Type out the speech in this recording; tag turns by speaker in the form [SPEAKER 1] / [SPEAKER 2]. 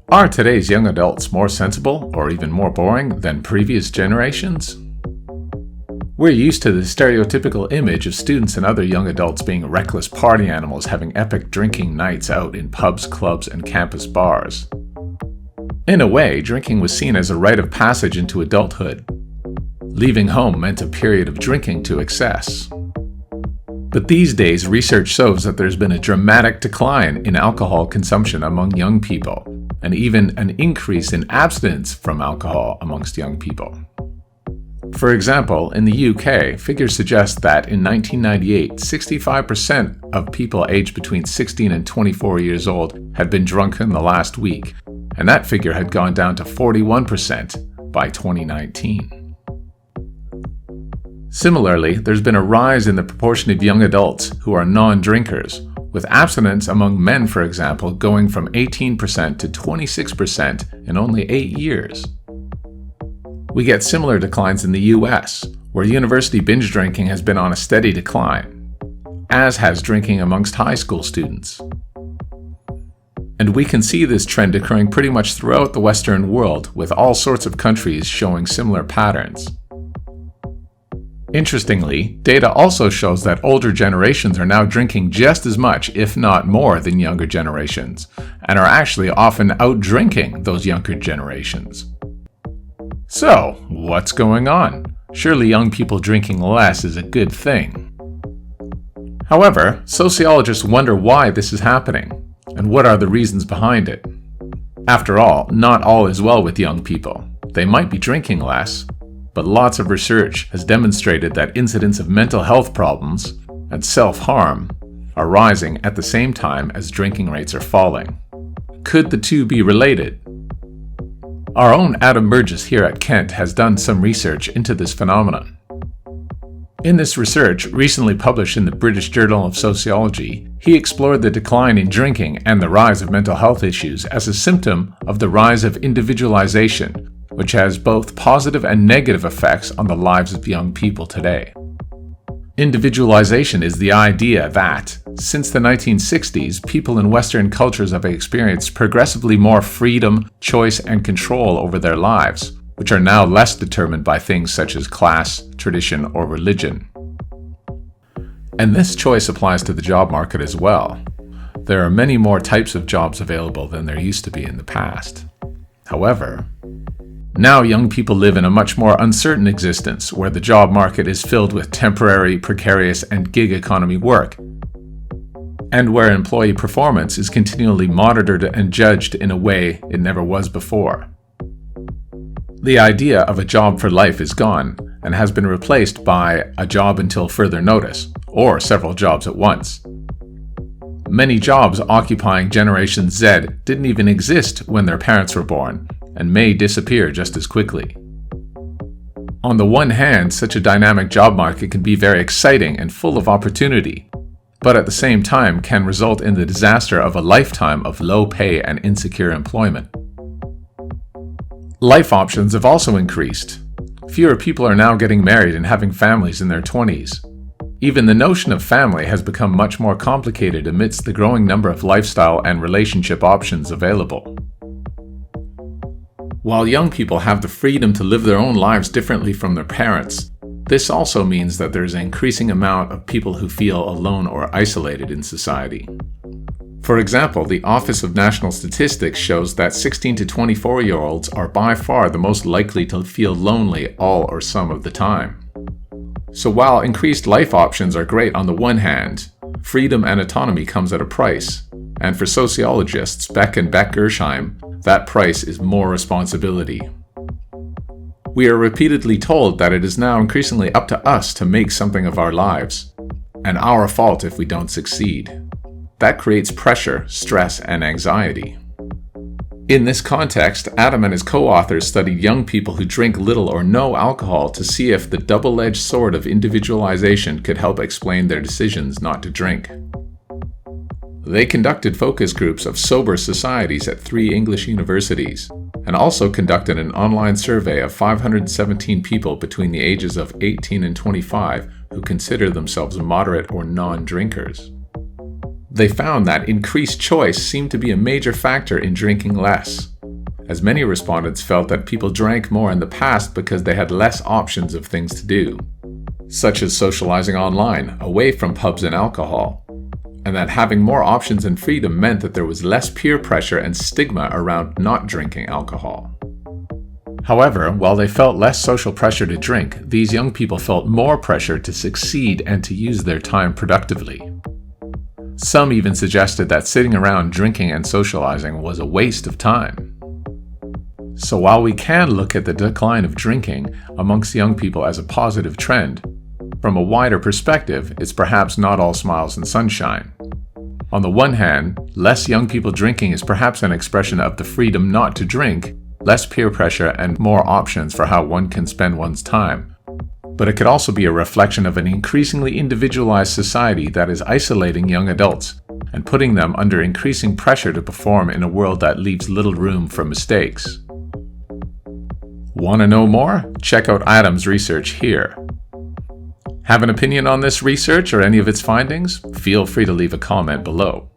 [SPEAKER 1] Are today's young adults more sensible or even more boring than previous generations? We're used to the stereotypical image of students and other young adults being reckless party animals having epic drinking nights out in pubs, clubs, and campus bars. In a way, drinking was seen as a rite of passage into adulthood. Leaving home meant a period of drinking to excess. But these days, research shows that there's been a dramatic decline in alcohol consumption among young people, and even an increase in abstinence from alcohol amongst young people. For example, in the UK, figures suggest that in 1998, 65% of people aged between 16 and 24 years old had been drunk in the last week, and that figure had gone down to 41% by 2019. Similarly, there's been a rise in the proportion of young adults who are non-drinkers, with abstinence among men, for example, going from 18% to 26% in only 8 years. We get similar declines in the US, where university binge drinking has been on a steady decline, as has drinking amongst high school students. And we can see this trend occurring pretty much throughout the Western world, with all sorts of countries showing similar patterns. Interestingly, data also shows that older generations are now drinking just as much, if not more, than younger generations, and are actually often out-drinking those younger generations. So, what's going on? Surely young people drinking less is a good thing. However, sociologists wonder why this is happening, and what are the reasons behind it. After all, not all is well with young people. They might be drinking less, but lots of research has demonstrated that incidents of mental health problems and self-harm are rising at the same time as drinking rates are falling. Could the two be related? Our own Adam Burgess here at Kent has done some research into this phenomenon. In this research, recently published in the British Journal of Sociology, he explored the decline in drinking and the rise of mental health issues as a symptom of the rise of individualization, which has both positive and negative effects on the lives of young people today. Individualization is the idea that, since the 1960s, people in Western cultures have experienced progressively more freedom, choice, and control over their lives, which are now less determined by things such as class, tradition, or religion. And this choice applies to the job market as well. There are many more types of jobs available than there used to be in the past. However, now young people live in a much more uncertain existence where the job market is filled with temporary, precarious, and gig economy work, and where employee performance is continually monitored and judged in a way it never was before. The idea of a job for life is gone and has been replaced by a job until further notice, or several jobs at once. Many jobs occupying Generation Z didn't even exist when their parents were born, and may disappear just as quickly. On the one hand, such a dynamic job market can be very exciting and full of opportunity, but at the same time can result in the disaster of a lifetime of low pay and insecure employment. Life options have also increased. Fewer people are now getting married and having families in their 20s. Even the notion of family has become much more complicated amidst the growing number of lifestyle and relationship options available. While young people have the freedom to live their own lives differently from their parents, this also means that there's an increasing amount of people who feel alone or isolated in society. For example, the Office of National Statistics shows that 16 to 24-year-olds are by far the most likely to feel lonely all or some of the time. So while increased life options are great on the one hand, freedom and autonomy comes at a price, and for sociologists Beck and Beck-Gersheim, that price is more responsibility. We are repeatedly told that it is now increasingly up to us to make something of our lives, and our fault if we don't succeed. That creates pressure, stress, and anxiety. In this context, Adam and his co-authors studied young people who drink little or no alcohol to see if the double-edged sword of individualization could help explain their decisions not to drink. They conducted focus groups of sober societies at 3 English universities, and also conducted an online survey of 517 people between the ages of 18 and 25 who consider themselves moderate or non-drinkers. They found that increased choice seemed to be a major factor in drinking less, as many respondents felt that people drank more in the past because they had less options of things to do, such as socializing online, away from pubs and alcohol, and that having more options and freedom meant that there was less peer pressure and stigma around not drinking alcohol. However, while they felt less social pressure to drink, these young people felt more pressure to succeed and to use their time productively. Some even suggested that sitting around drinking and socializing was a waste of time. So while we can look at the decline of drinking amongst young people as a positive trend, from a wider perspective, it's perhaps not all smiles and sunshine. On the one hand, less young people drinking is perhaps an expression of the freedom not to drink, less peer pressure, and more options for how one can spend one's time. But it could also be a reflection of an increasingly individualized society that is isolating young adults and putting them under increasing pressure to perform in a world that leaves little room for mistakes. Want to know more? Check out Adam's research here. Have an opinion on this research or any of its findings? Feel free to leave a comment below.